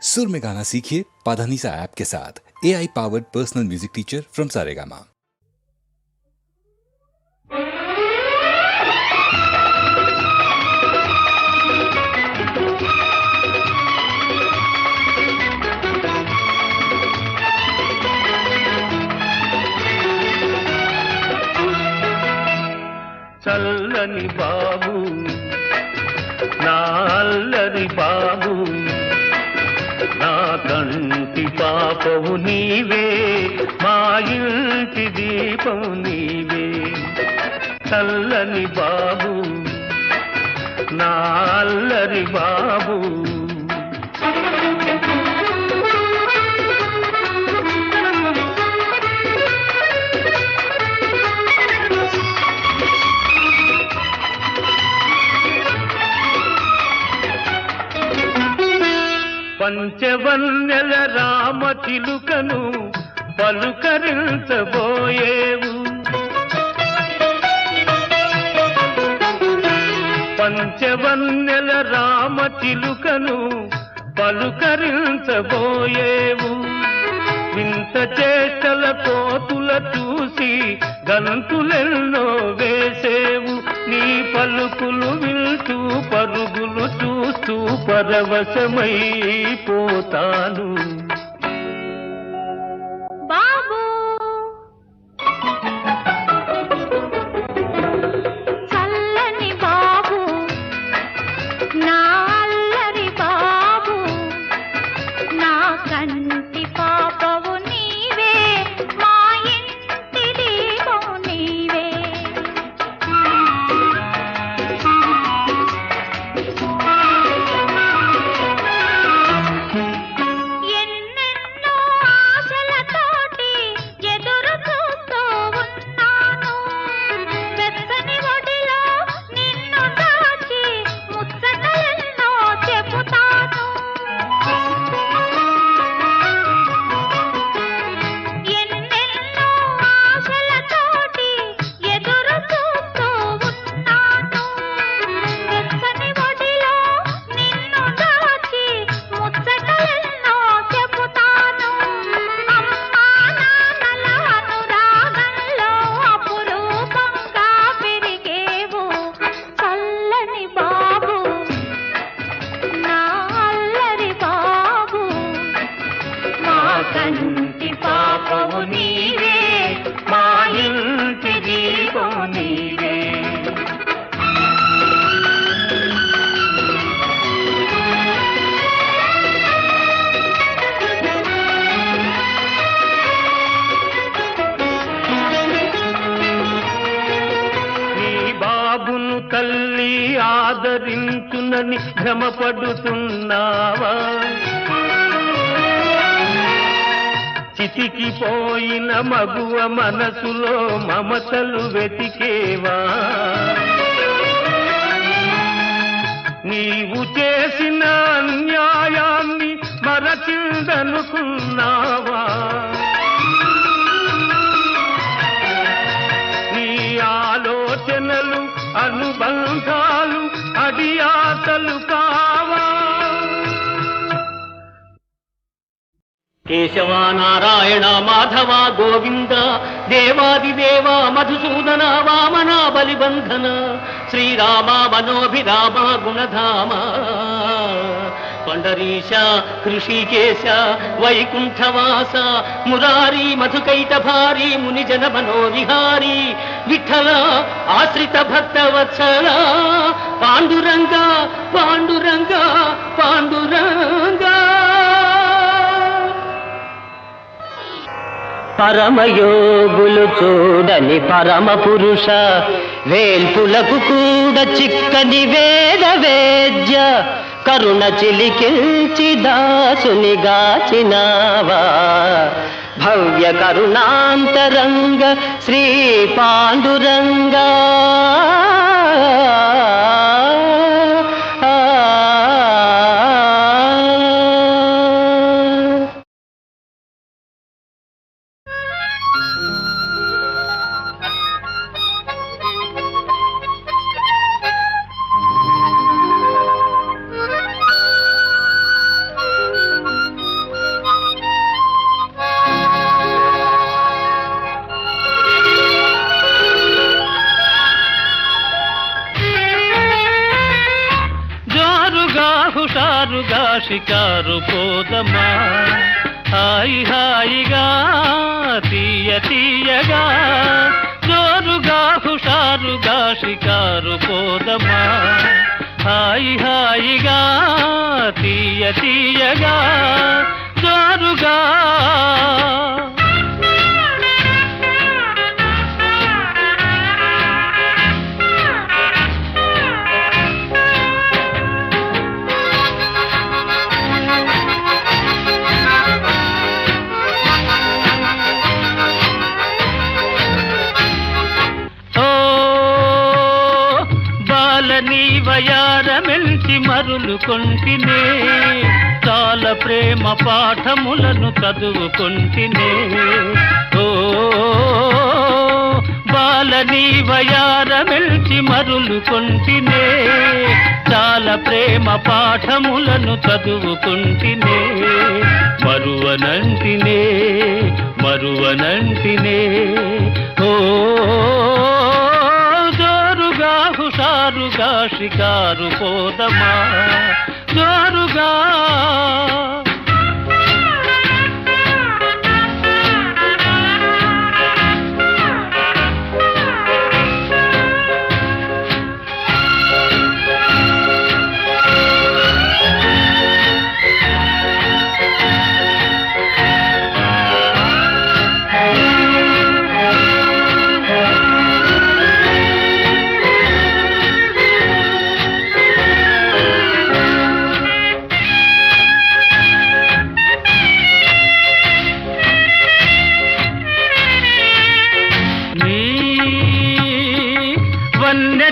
सुर में गाना सीखिए पाधानीसा ऐप के साथ। AI powered personal music teacher from Saregama. చల్లని బాబు నా అల్లరి బాబు నా కంటి పాపవు నీవే మా ఇంటి దీపం నీవే చల్లని బాబు నా అల్లరి బాబు పంచవన్నెల రామ చిలుకను పలుకరించబోయేవు పంచవన్నెల రామ చిలుకను పలుకరించబోయేవు వింత చేష్టల కోతుల చూసి గంతులెన్నో వేసేవు నీ పలుకులు వింటూ పరుగులు చూస్తూ పరవశమైపోతాను బాబు చల్లని బాబు నా అల్లరి బాబు నా కంటి పాపవు నీవే మా ఇంటి దీపం నీవే ఎన్నెన్నో ఆశలతోటి ఎదురు చూస్తూ ఉన్నాను వెచ్చని ఒడిలో నిన్ను దాచి ముచ్చటలెన్నో చెబుతాను ఎన్నెన్నో ఆశలతోటి ఎదురు చూస్తూ ఉన్నాను వెచ్చని ఒడిలో నిన్ను దాచి ముచ్చటలెన్నో చెబుతాను అమ్మా నాన్నల అనురాగంలో అపురూపంగా పెరిగేవు చల్లని బాబు నా అల్లరి బాబు మా కంటి పాపవు నీవే మా ఇంటి దీపం నీవే నీ బాబును తల్లి ఆదరించునని భ్రమపడుతున్నావా చితికిపోయిన మగువ మనసులో మమతలు వెతికేవా నీవు చేసిన అన్యాయాన్ని మరచిందనుకున్నావా నీ ఆలోచనలు అనుబంధాలు అడియాసలు కావా కేశవ నారాయణ మాధవ గోవింద దేవాదిదేవ మధుసూదన వామన బలిబంధన శ్రీరామ మనోభిరామ గుణధామ పండరీశ కృషికేశ వైకుంఠవాస మురారి మధుకైట భారీ మునిజన మనోవిహారీ విఠల ఆశ్రిత భక్త వత్సల పాండురంగ పాండురంగ పాండురంగ పరమయోగులు చూడని పరమ పురుష వేల్పులకు కూడా చిక్కని వేద వేద్య కరుణ చిలికిల్చి దాసుని గాచినావా భవ్య కరుణాంతరంగ శ్రీ పాండురంగా షికారు పోదమా హాయి హాయిగా తీయ తీయగా జోరుగా హుషారుగా షికారు పోదమా హాయి హాయిగా తీయ తీయగా జోరుగా నీ వయారమెల్చి మరులు కొంటినే చాలా ప్రేమ పాఠములను చదువుకొంటినే ఓ బాల నీ వయారమెల్చి మరులు కొంటినే చాలా ప్రేమ పాఠములను చదువుకొంటినే మరువనంటినే మరువనంటినే ఓ హుషారుగా షికారు పోదమా జోరుగా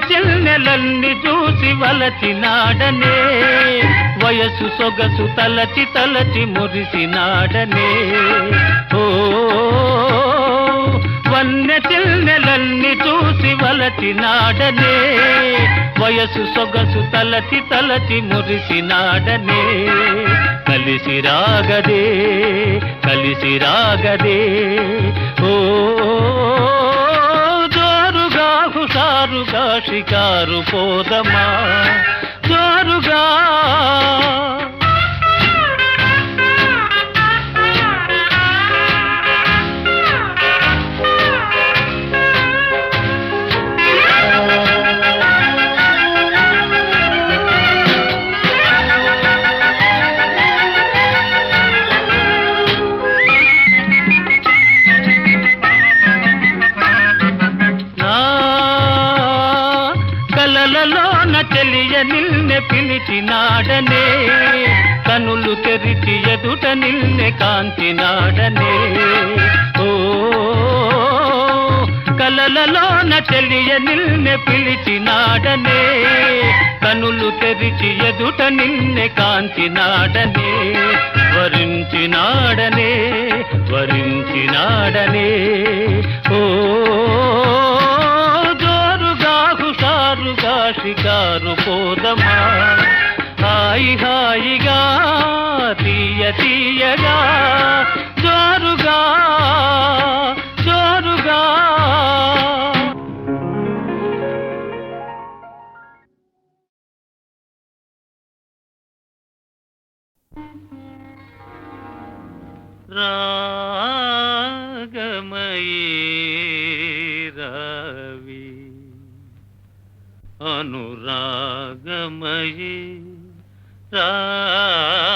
చెల్లెలన్ని చూసి వలచినాడనే వయసు సొగసు తలచి తలచి మురిసినాడనే ఓ వన్నె చెల్లెలన్ని చూసి వలచినాడనే వయసు సొగసు తలచి తలచి మురిసినాడనే కలిసి రాగదే కలిసి రాగదే ఓ హుషారుగా షికారు పోదమా జోరుగా కలలలోన చెలియ నిల్నె పిలిచినాడనే కనులు తెరిచి ఎదుట నిల్నె కాంచినాడనే ఓ కలలలోన చెలియ నిల్నె పిలిచినాడనే కనులు తెరిచి ఎదుట నిల్నె కాంచినాడనే వరించినాడనే వరించినాడనే ఓ షికారు పోదమా హాయి హాయిగా తీయ తీయగా జోరుగా జోరుగా రాగమయీ రవి అనురాగమయీ రావే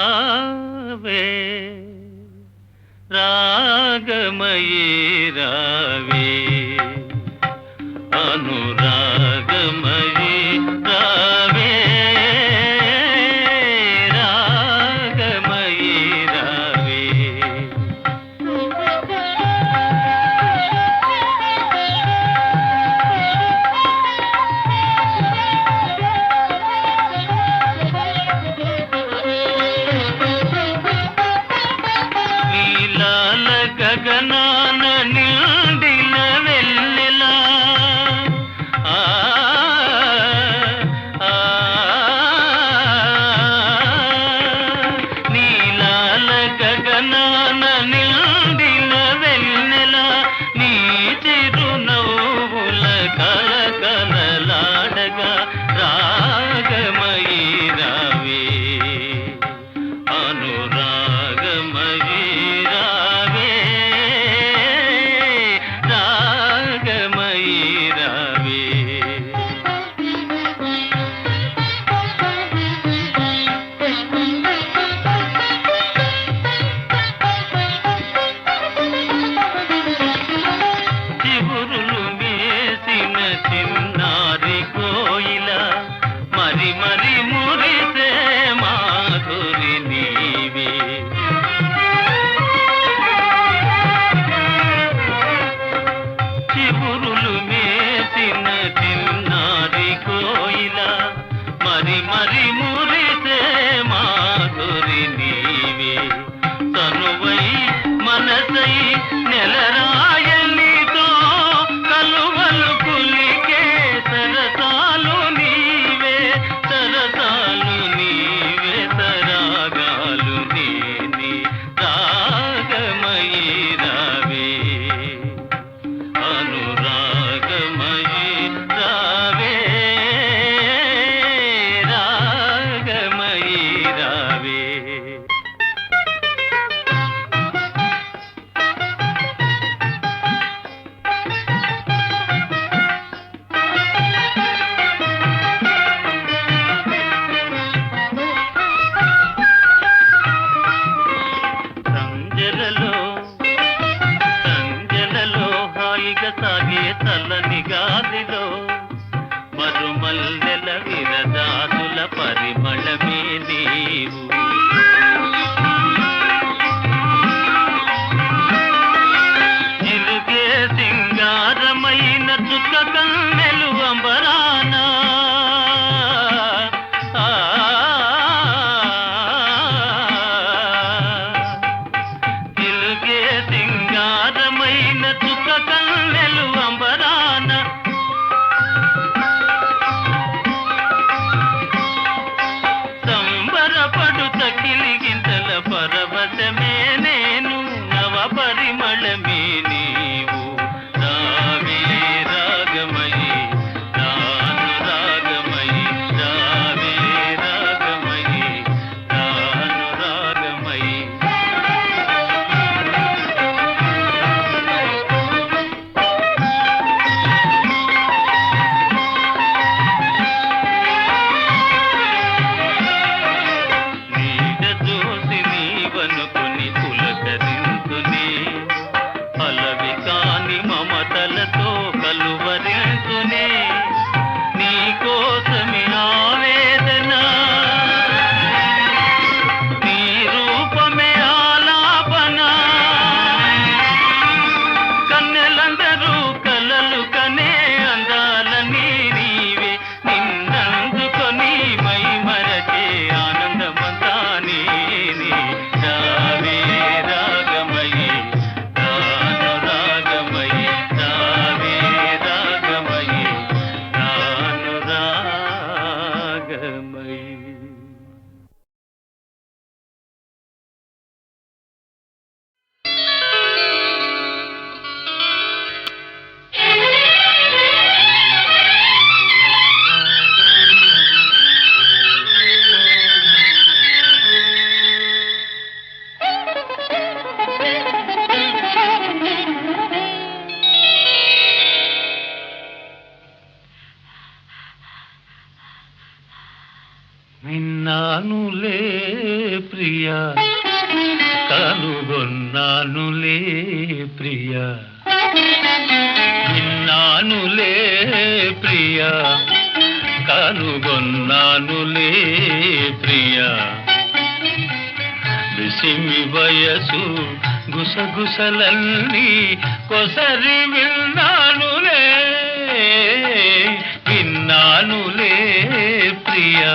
రాగమయీ రావే అనురాగమయీ రావే రాగమయీ రావే అనురాగమయీ రావే రాగమయీ రావే చివురులు వేసిన చిన్నారి కోయిల మరి మరి మురిసే మాధురి నీవే చివురులు వేసిన చిన్నారి కోయిల మరి మరి మురిసే మాధురి నీవే తనువై మనసై నెలరాయనితో కలువలు కులికే సరసాలు నీవే సరసాలు నీవే సరాగాలు నేనే రాగమయీ రావే అనురాగమయీ రావే రాగమయీ రావే సంజలలో హాయిగా సాగే చల్లని గాలిలో మరుమల్లెల విరదాసుల పరిమళమే నీవు ఇలుగే సింగారమైన చుక్క కన్నెలు అంబరానా ఇలుగే సింగారమైన చుక్క కన్నెలు అంబరాన సంబరపడు తకిలిగింతల పరవశమే నేను నవ పరిమళమే నీవు రావే రాగమయీ నాను రాగమయీ రావే రాగమయీ నాను రాగమయీ నీడ చూసి నీవనుకుని పులకరించునే అలవి కాని మమతలతో కలువరించునే నీ కోసమే ఆవేదన నీ రూపమే ఆలాపన కన్నెలందరూ కలలు కనే అందాలని నీవే నిన్నందుకొని మై మరచే ఆనందమంతా నేనే రావే రాగమయీ నాను రాగమయీ రావే రాగమయీ నాను రాగమయీ విన్నానులే ప్రియా కనుగొన్నానులే ప్రియా విన్నానులే ప్రియా కనుగొన్నానులే ప్రియా విసిమి వయసు గుసగుసలన్నీ కొసరి విన్నానులే విన్నానులే ప్రియా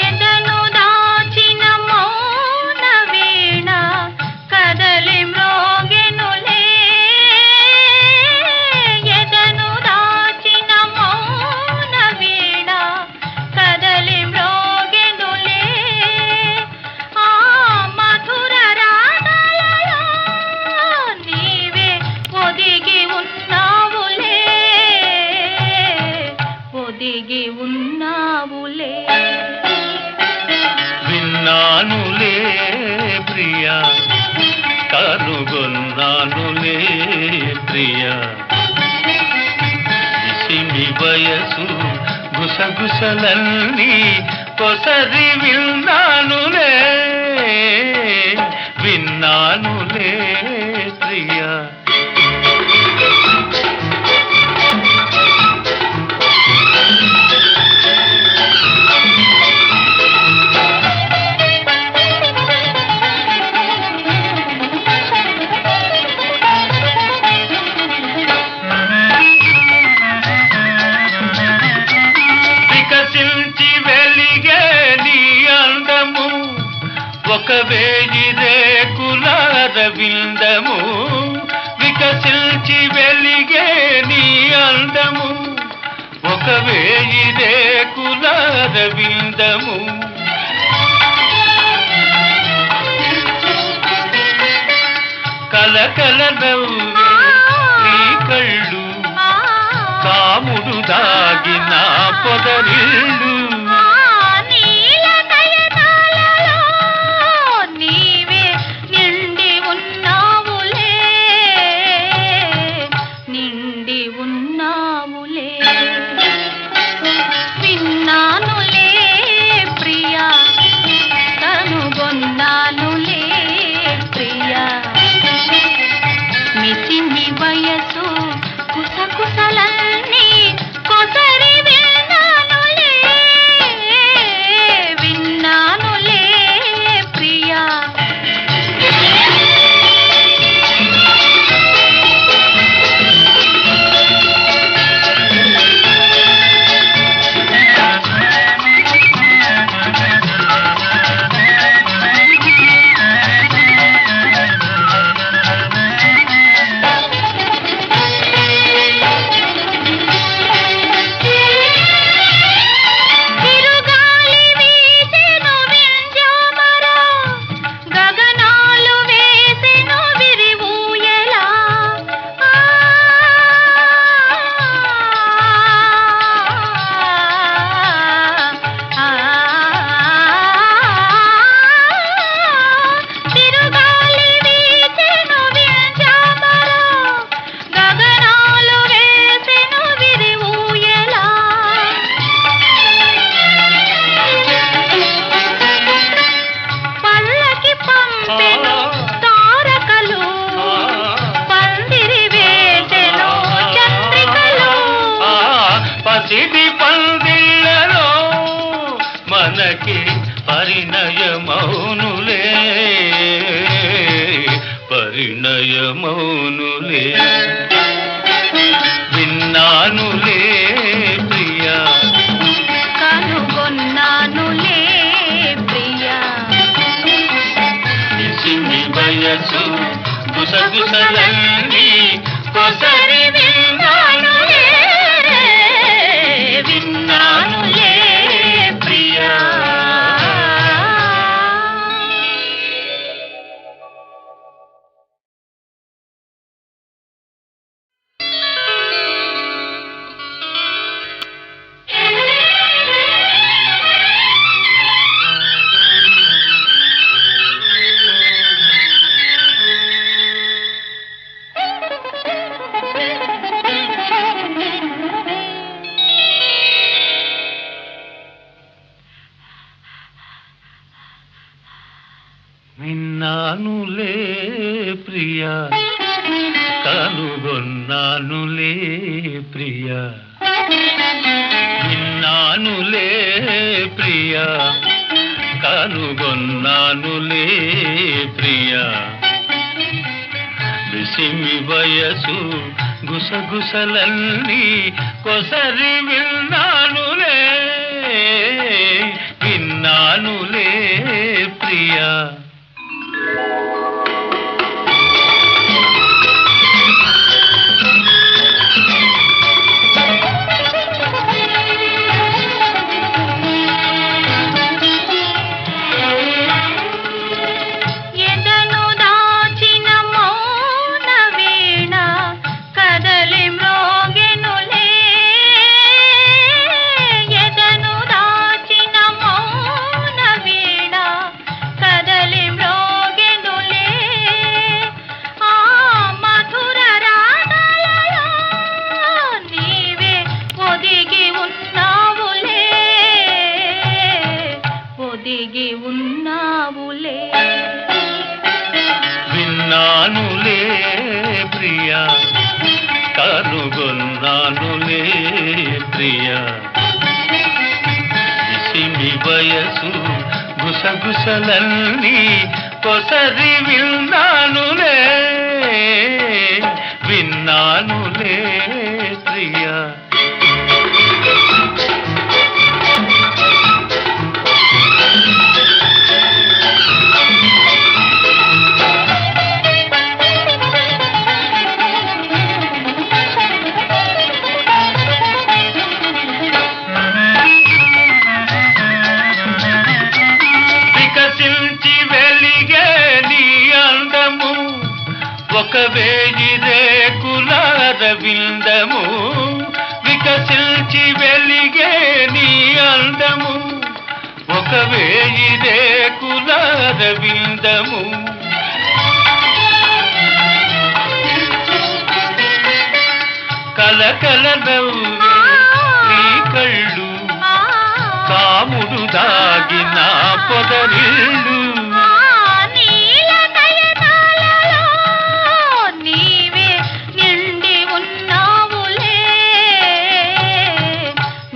ఎదను దాచిన మౌన వీణ కదలి మ్రోగెనులే ఎదను దాచిన మౌన వీణ కదలి మ్రోగెనులే గుసగుసలన్నీ కొసరి విన్నానులే విన్నానులే ప్రియా. వికసించి వెలిగే నీ అందము ఒక వేయి రేకుల రవిందము. వికసించి వెలిగే నీ అందము ఒక వేయి రేకుల రవిందము. కలకల నవ్వే నీ కళ్ళు కాముడు దాగిన పొదరిల్లు. నీవే నిండి ఉన్నావులే నిండి ఉన్నావులే. విన్నానులే ప్రియా కనుగొన్నానులే ప్రియా. మిసిమి వయసు కుసకుసలన్నీ కొసరి విన్నానులే విన్నానులే ప్రియా. పసిడి పందిళ్ళలో మనకి పరిణయమౌనులే పరిణయమౌనులే. విన్నానులే ప్రియా కనుగొన్నానులే ప్రియా. నిసిమి వయసు గుసగుసలన్నీ కొసరి విన్నానులే విన్నానులే ప్రియా. విన్నానులే ప్రియా కనుగొన్నానులే ప్రియా. విన్నానులే ప్రియా కనుగొన్నానులే ప్రియా. విసిమి వయసు గుసగుసలన్నీ కొసరి విన్నానులే విన్నానులే ప్రియా. ఎదను దాచిన మౌన వీణ కదలి మ్రోగెనులే. ఎదను దాచిన మౌన వీణ కదలి ప్రియా కనుగొన్నానులే ప్రియా ఇసిమి వయసు గుసగుసలన్నీ కొసరి విన్నానులే విన్నానులే ప్రియా వికసించి వెలిగే నీ అందము ఒక వేయి రేకుల రవిందము వికసించి వెలిగే నీ అందము ఒక వేయి రేకుల రవిందము కలకల నవ్వే నీ కళ్ళు కాముడు దాగిన పొదరిల్లు నీవే నిండి ఉన్నావులే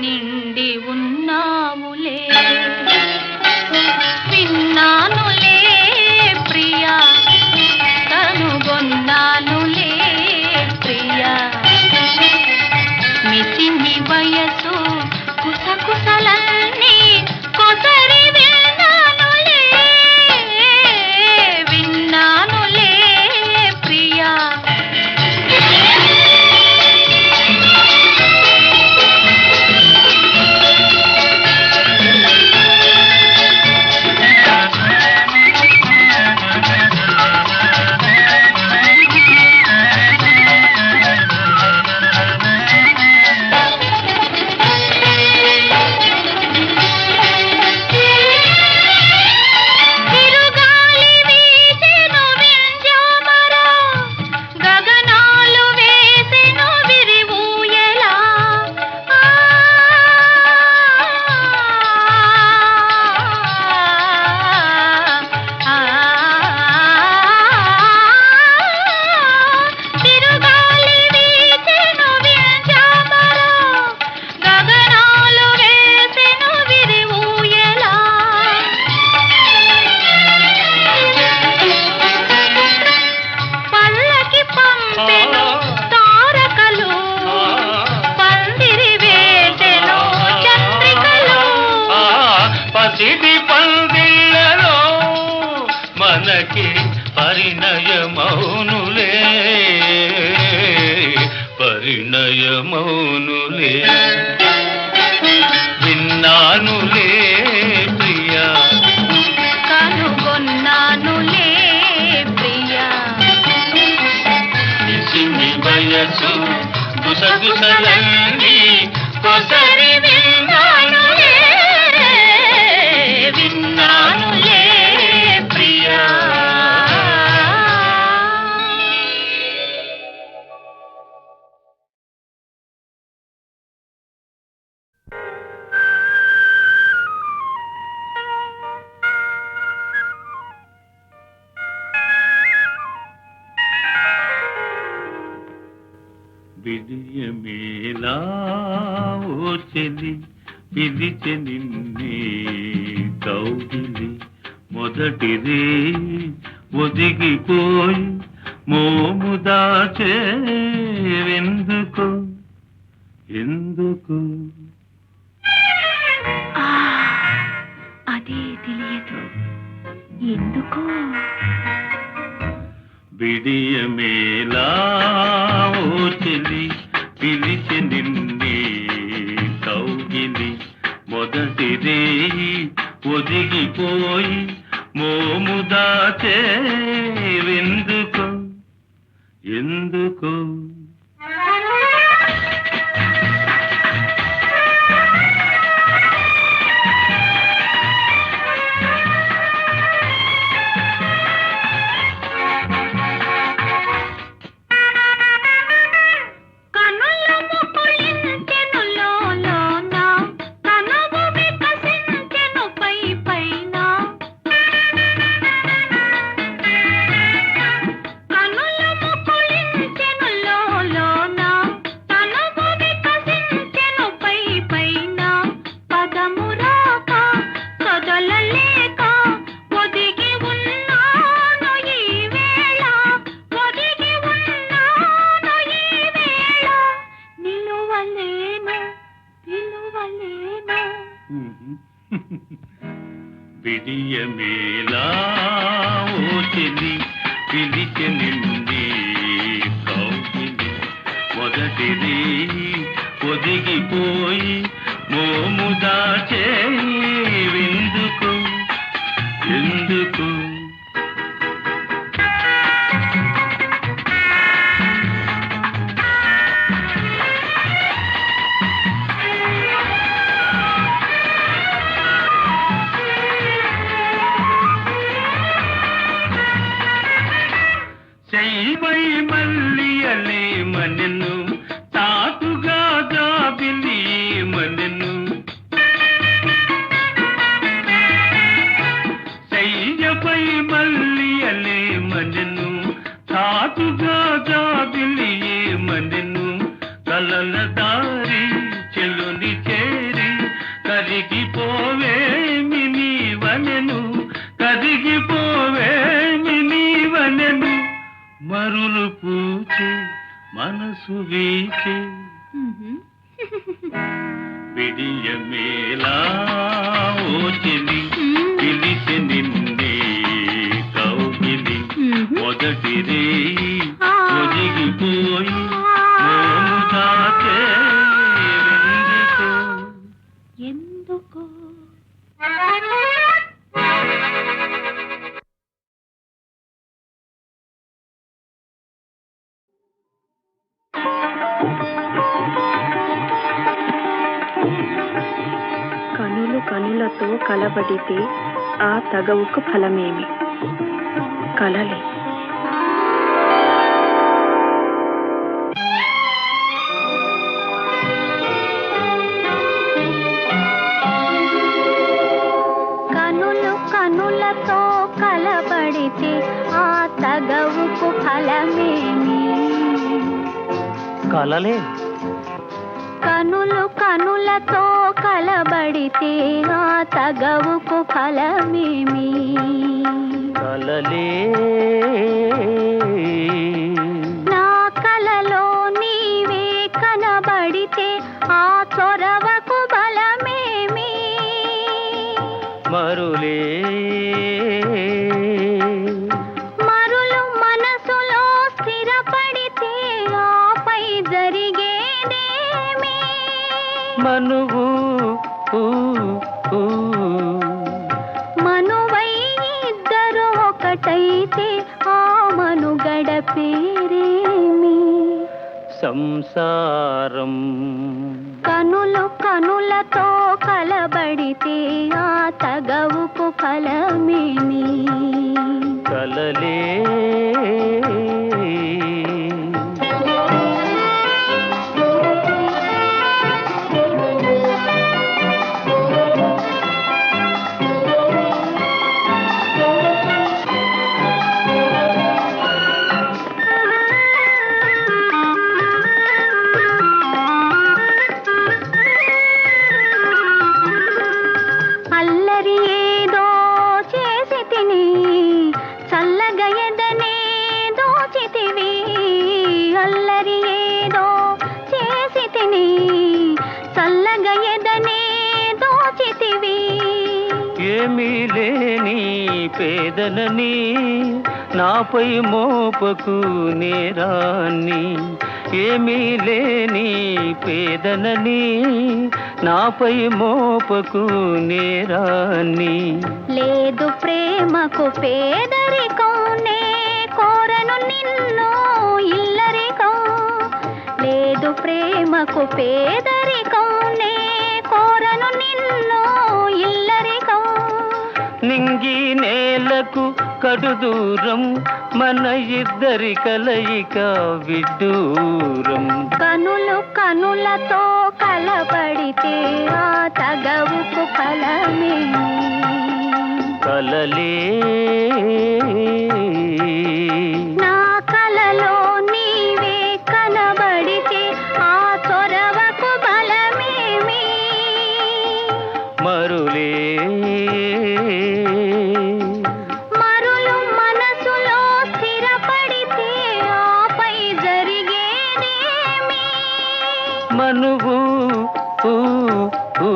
నిండి ఉన్నావులే విన్నానులే ప్రియా కనుగొన్నానులే ప్రియా మిసిమి వయసు కుసకుసలన్నీ కొసరి విన్నానులే విన్నానులే ప్రియా తిరుగాలి వీచెను వింజామరా గగనాలు వేసెను విరివూయలా తిరుగాలి వీచెను వింజామరా గగనాలు వేసెను విరివూయలా పల్లకి పంపెను తారకలు పందిరి వేసెను చంద్రికలు ఆ పసిడి పందిళ్ళలో మనకి పరిణయమౌనులే పరిణయమౌనులే విన్నానులే ప్రియా కనుగొన్నానులే ప్రియా నిసిమి వయసు గుసగుసలన్నీ కొసరి విన్నానులే విన్నానులే ప్రియా విజయమేలా ఓ చెలి పిలిచె నిన్నే కౌగిలి మొదటిదే ఒదిగిపోయి మోము దాచే ఎందుకు ఎందుకు అదే తెలియదు ఎందుకో విడియమేలా ఓ చెలి పిలిచె నిన్నే కౌగిలి మొదటిదే ఒదిగిపోయి మోము దాచే ఎందుకు ఎందుకు విడియమేలా ఓ చెలి పిలిచె నిండి కౌగిలి మొదటి రేయి ఒదిగిపోయి మోము దాచే విందుకు ఎందుకు చెయ్యై మల్లియలే మనెను తాటుగా జాబిలి మనెను చెయ్యపై మల్లియలే మనెను తాటుగా జాబిలి మనెను కలల దారి చెలుని చేరి కరిగిపోవేమి నీవనెను కరిగిపోవేమి నీవనెను మరులు పూచే మనసు వీచే విడియమేలా ఓ చెలి పిలిచె నిన్నే కౌగిలి మొదటి రేయి ఒదిగిపోయి మోము దాచే ఎందుకో కనులు కనులతో కలబడితే ఆ తగవుకు ఫలమేమి కలలే కనులు కనులతో కలబడితే ఆ తగవుకు ఫలమేమి కలలే కనులు కనులతో కలబడితే ఆ తగవుకు ఫలమేమి కలలే నా కలలో నీవే కనబడితే ఆ చొరవకు బలమేమి మరులే మరులు మనసులో స్థిరపడితే ఆపై జరిగేదేమి మనువు మనువై ఇద్దరు ఒకటైతే ఆ మనుగడ పేరేమి సంసారం కనులు కనులతో కలబడితే ఆ తగవుకు ఫలమేమి కలలే అల్లరి ఏదో చేసి తిని చల్లగా ఎదనే దోచితివి అల్లరి ఏదో చేసి తిని చల్లగా ఎదనే దోచితివి ఏమీ లేని పేదలని నాపై మోపకు నేరాన్ని ఏమీ లేని పేదలని నాపై మోపకు నేరాన్ని లేదు ప్రేమకు పేదరికం నే కోరను నిన్ను ఇల్లరికం లేదు ప్రేమకు పేదరికం నే కోరను నిన్ను ఇల్లరికం నింగి నేలకు కడు దూరం మన ఇద్దరి కలయిక విడ్డూరం కనులు కనులతో కలబడితే ఆ తగవుకు ఫలమేమి కలలే నా కలలో నీవే కనబడితే ఆ చొరవకు బలమేమి మరులే మరులు మనసులో స్థిరపడితే ఆపై జరిగేదేమి మనువు మనువై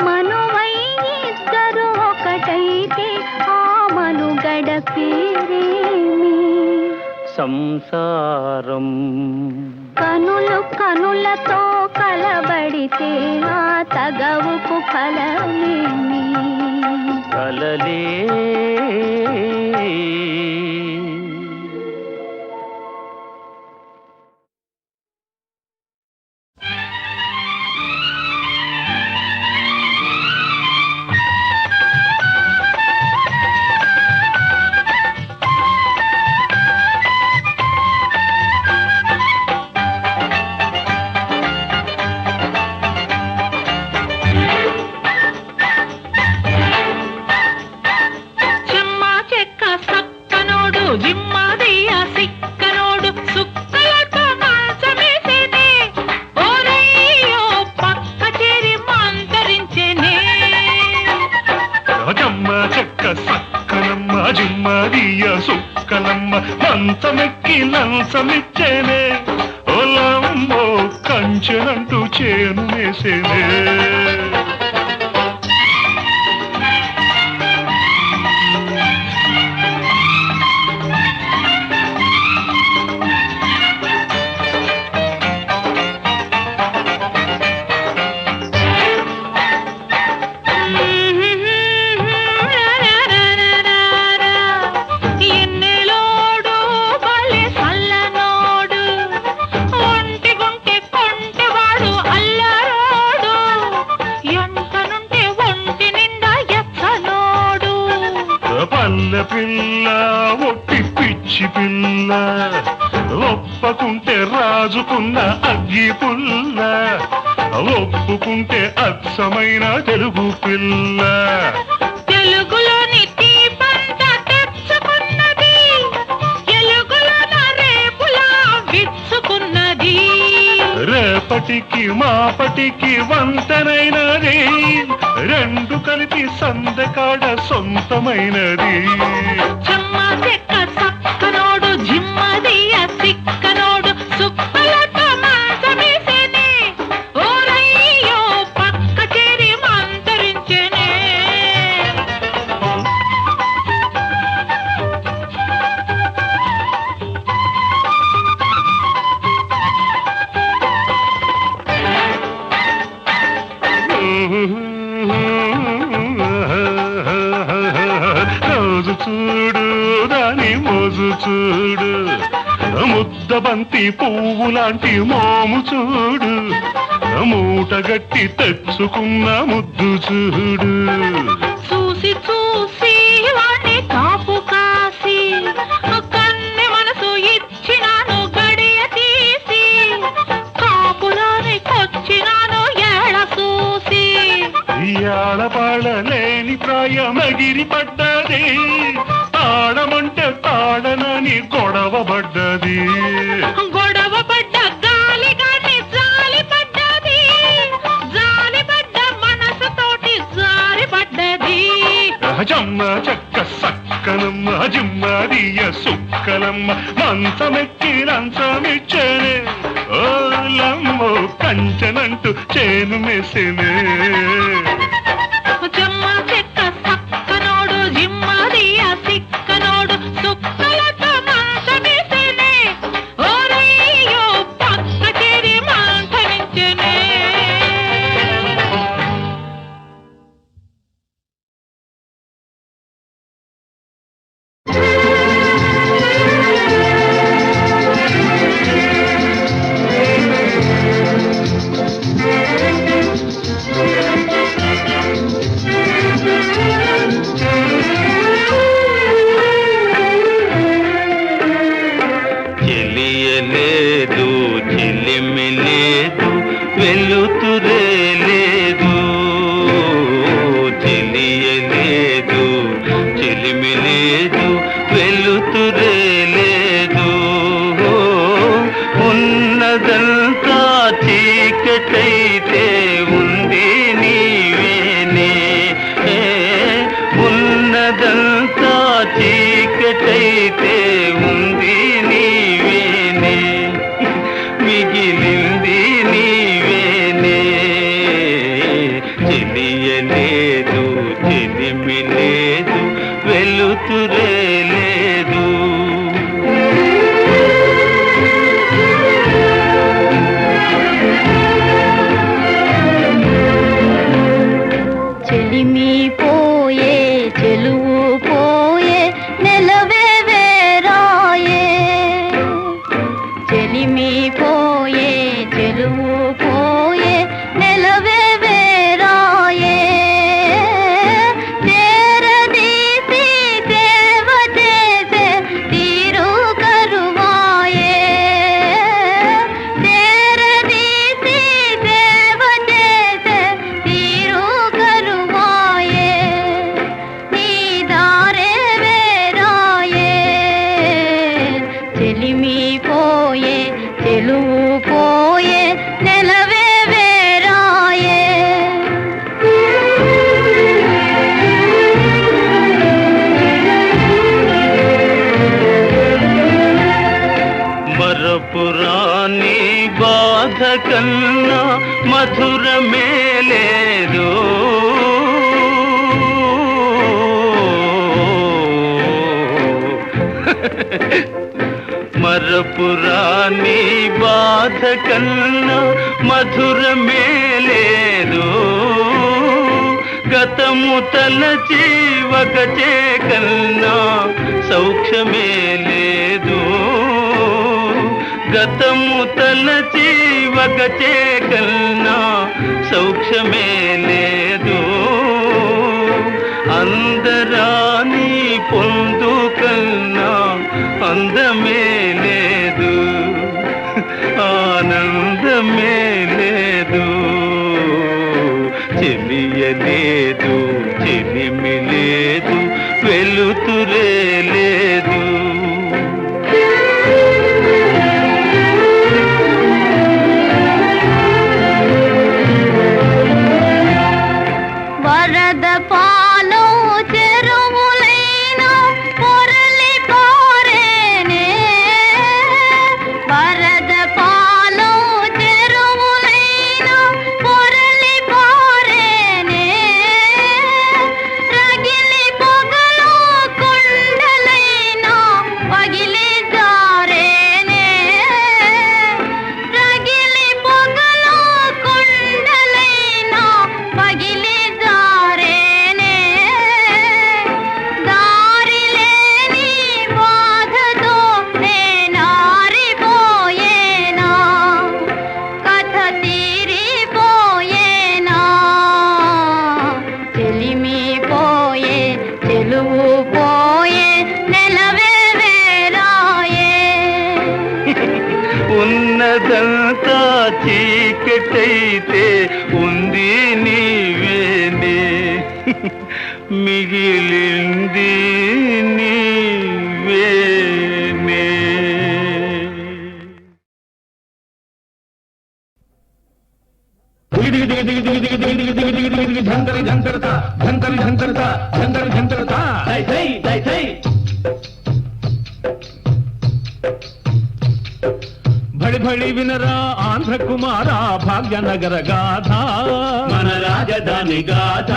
మనువై ఇద్దరు పేరేమి సంసారం. కనులు కనులతో కలబడితే ఆ తగవుకు ఫలమేమి కలలే మంచమెక్కి లంచమిచ్చేనే ఓలమ్మో కంచెనంటూ చేను వేసేనే పిల్ల ఒట్టి పిచ్చి పిల్ల ఒప్పకుంటే రాజుకున్న అగ్గి పుల్ల ఒప్పుకుంటే అచ్చమైన తెలుగు పిల్ల తెలుగులోని దీపంత తెచ్చుకున్నది ఎలుగులోన రేపులా విచ్చుకున్నది రేపటికి మాపటికి వంతనైనది రెండు కలిపి సందకాడ సొంతమైనది చెమ్మ చెక్క సక్కనోడు జిమ్మదియ సిక్కనోడు సుక్కలతో మాంసమేసేనే ఓరయ్యో పక్క చేరి మంతరించెనే రోజు చూడు దాని మోజు చూడు ముద్దబంతి పువ్వు లాంటి మోము చూడు మూటగట్టి తెచ్చుకున్న ముద్దు చూడు చూసి చూసి వాణ్ణి కాపు కాసి కన్నె మనసు ఇచ్చినాను గడియ తీసి కాపులోని కొచ్చినాను ఏళ చూసి ఆడపాడలేని ప్రాయమగిరి పడ్డది ఆడమంటే తాడనని గొడవ పడ్డది గొడవ పడ్డ గాలి గాని జాలి పడ్డది జాలి పడ్డ మనసుతోటి జారి పడ్డది జమ్మ చెక్క సక్కనమ్మ జిమ్మదియ సుక్కలమ్మ మంచమెక్కి లంచమిచ్చేనే ఓలమ్మో కంచెనంటూ చేను మెసేనే చెమ్మ చెక్క సక్కనోడు జిమ్మదియ సిక్కనోడు సుక్కలతో మంచమేసేనే ఓరయ్యో పక్క చేరి మంతరించెనే వెలుతురే లేదు. చెలిమి పోయే చెలువు పోయే నెలవే వేరాయే. చెలిమి పోయే చెలువు పోయే నెలవే వేరాయే. చేరదీసి దేవ చేసే తీరు కరువాయే. చేరదీసి దేవ చేసే తీరు కరువాయే. నీ దారే వేరాయే. చెలిమి పోయే చెలువు పోయే నెలవే వేరాయే. మరపురాని బాధ కన్నా మధురమే లేదు. మరపురాని బాధ కన్నా మధురమే లేదు. గతము తలచి వగచే కన్నా సౌఖ్యమే లేదు. గతము తలచి వగచే కన్నా సౌఖ్యమే లేదు. అందరాని పొందు కన్నా అందమే లేదు. ఆనందమే లేదు. చెలియలేదు చెలిమి లేదు వెలుతురే లేదు. వరద పాలు చెరువులైన పొరలి పారేనే. వరద పాలు చెరువులైన పొరలి పారేనే. రగిలి పొగలు కొండలైన పగిలి జారేనే. రగిలి పొగలు కొండలైన పగిలి జారేనే. దారి లేని బాధతో నేనారిపోయేనా. కథ తీరిపోయేనా. చెలిమి పోయే చెలువు పోయే నెలవే వేరాయే. ఉన్నదంతా చీకటైతే ఉంది నీవేనే. మిగిలింది నీవేనే. భడి భడి వినరా ఆంధ్ర కుమార భాగ్యనగర గాథ మన రాజధాని గాథ.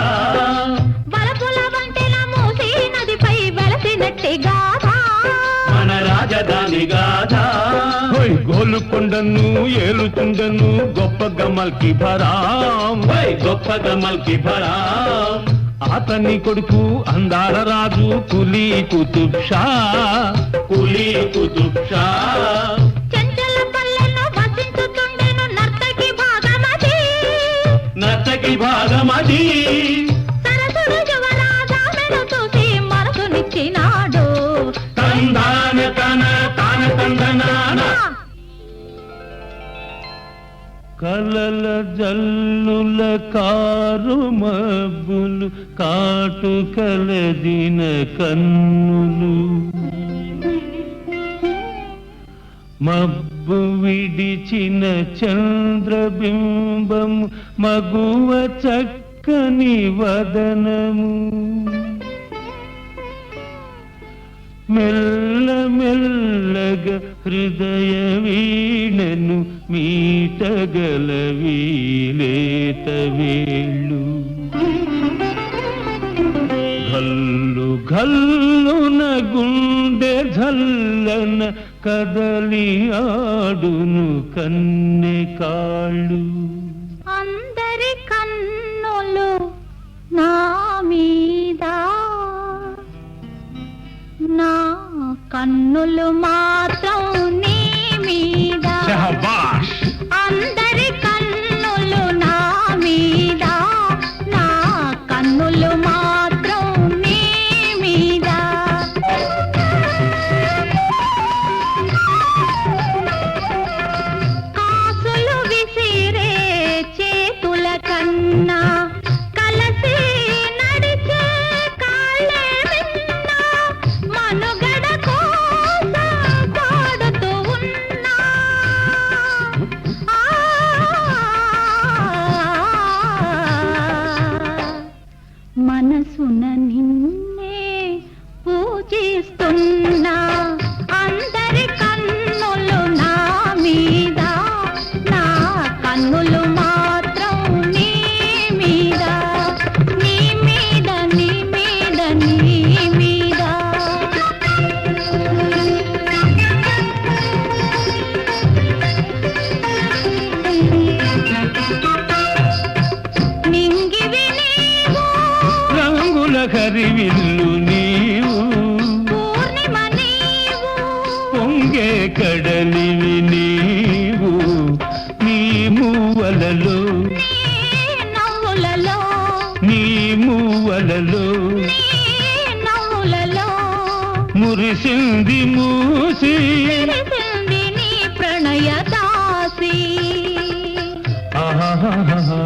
బలపుల వంటెల మూసి నదిపై వెలసినట్టి గాథ. మన రాజధాని గాథ. హోయ్ గోలుకొండను ఏలుతుండను గొప్ప గమల్కి భరాం. గొప్ప గమల్కి భరా. అతని కొడుకు అందాల రాజు కులీ కుతుబ్ షా. కులీ కుతుబ్ షా. చెంచల పల్లెను వసించుతుండెను నర్తకి భాగమతి. నర్తకి భాగమది. సరసుడు యువరాజామెను చూసి మనసునిచ్చినాడు. తందాన తన తాన తందనాన. కలల జల్లుల కారు మబ్బులు కాటు కలదిన కన్నులు. మబ్బు విడిచిన చంద్రబింబము మగువ చక్కని వదనము. మెల్ల మెల్లగా హృదయ వీణను మీటగల వీలేత వేళ్ళు. గల్లు గల్లున గుండె జల్లన కదలి ఆడును కన్నె కాళ్ళు. అందరి కన్నులు నా మీద, నా కన్నులు మాత్రం నీ మీద. శహబాష్. అందరి కన్నులు నా మీద, నా కన్నులు మాత్రం నీ మీద. కాసులు విసిరే చేతుల కన్నా కలసి నడిచే కాళ్ళే విన్నా, మనుగడ కోసం పాడుతూ ఉన్నా. మనసున నిన్నే పూజిస్తున్నా. అందరి కన్నులు నా మీద, నా కన్నులు మాత్రం నీ మీద. నీ మీద, నీ మీద, నీ మీద. నింగివి నీవు, రంగుల హరివిల్లు నీవు, పూర్ణిమ నీవు, పొంగే కడలివి నీవు. నీ మూవలలో, నీ నవ్వులలో, నీ మూవలలో నీ నవ్వులలో మురిసింది మూసి. విరిసింది నీ ప్రణయ దాసి. ఆహాహాహా.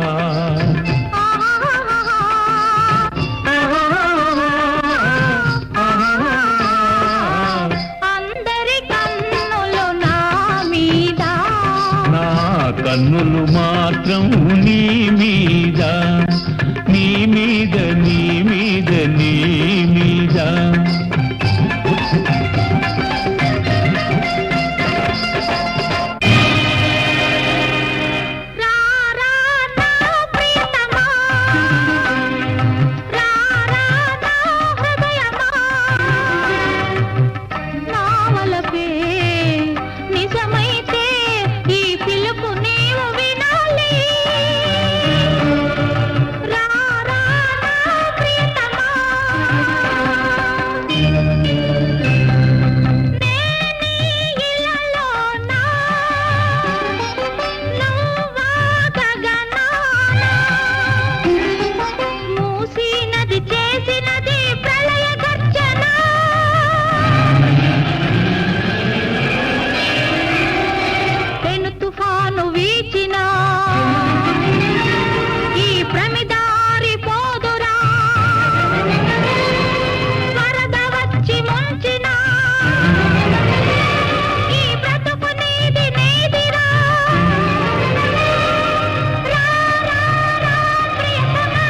అందరి కన్నులు నా మీద, నా కన్నులు మాత్రం నీ మీద, నీ మీద, నీ మీద, నీ మీద. రా రా నా ప్రియతమా, రా రా నా హృదయమా. నా వలపే నిజమైతే ఈ పిలుపు నీవు వినాలి. రా రా నా ప్రియతమా, నేనీ ఇలలోనా, నువ్వా గగనాన. మూసినది చేసినది ప్రళయ గర్జన. పెను తుఫాను వీచినా ఈ ప్రమిదారి పోదురా. వరద వచ్చి ముంచినా ఈ బ్రతుకు నీది నీదిరా. రా రా రా ప్రియతమా,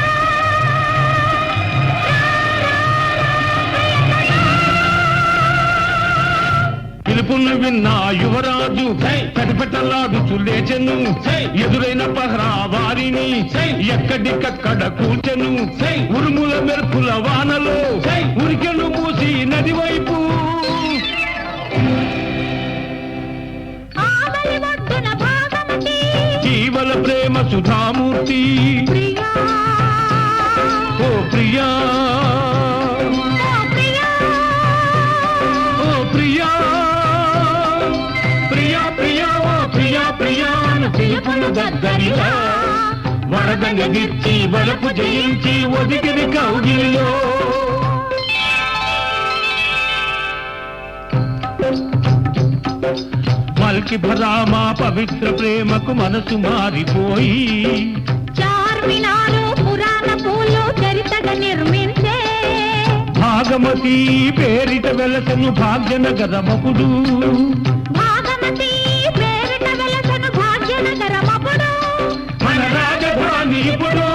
పిలుపును విన్న యువరాజు కటిపెట్టలాడుచు లేచెను. ఎదురైన పహరా వారిని ఎక్కడికక్కడ కూర్చెను. ఉరుముల మెరుపుల వానలో ఉరికెను మూసి నది వైపు. ఆవలి ఒడ్డున భాగమతి జీవల ప్రేమ సుధామూర్తి. ప్రియా, ఓ ప్రియా, ఓ ప్రియా. ఓ ప్రియా, ప్రియా ప్రియా, ఓ ప్రియా ప్రియా అను పిలుపులు దగ్గరిగా వరదంగగిచ్చి వలపు జయించి ఒదిగిరి కౌగిలిలో. మల్కి భరామా పవిత్ర ప్రేమకు మనసు మారిపోయి చార్మినారు పురాణ పూలు చరితగా నిర్మించే. భాగమతి పేరిట వెలసను భాగ్యనగరమపుడు. భాగమతి పేరిట వెలసను భాగ్యనగరమపుడు. మన రాజధాని ఇప్పుడు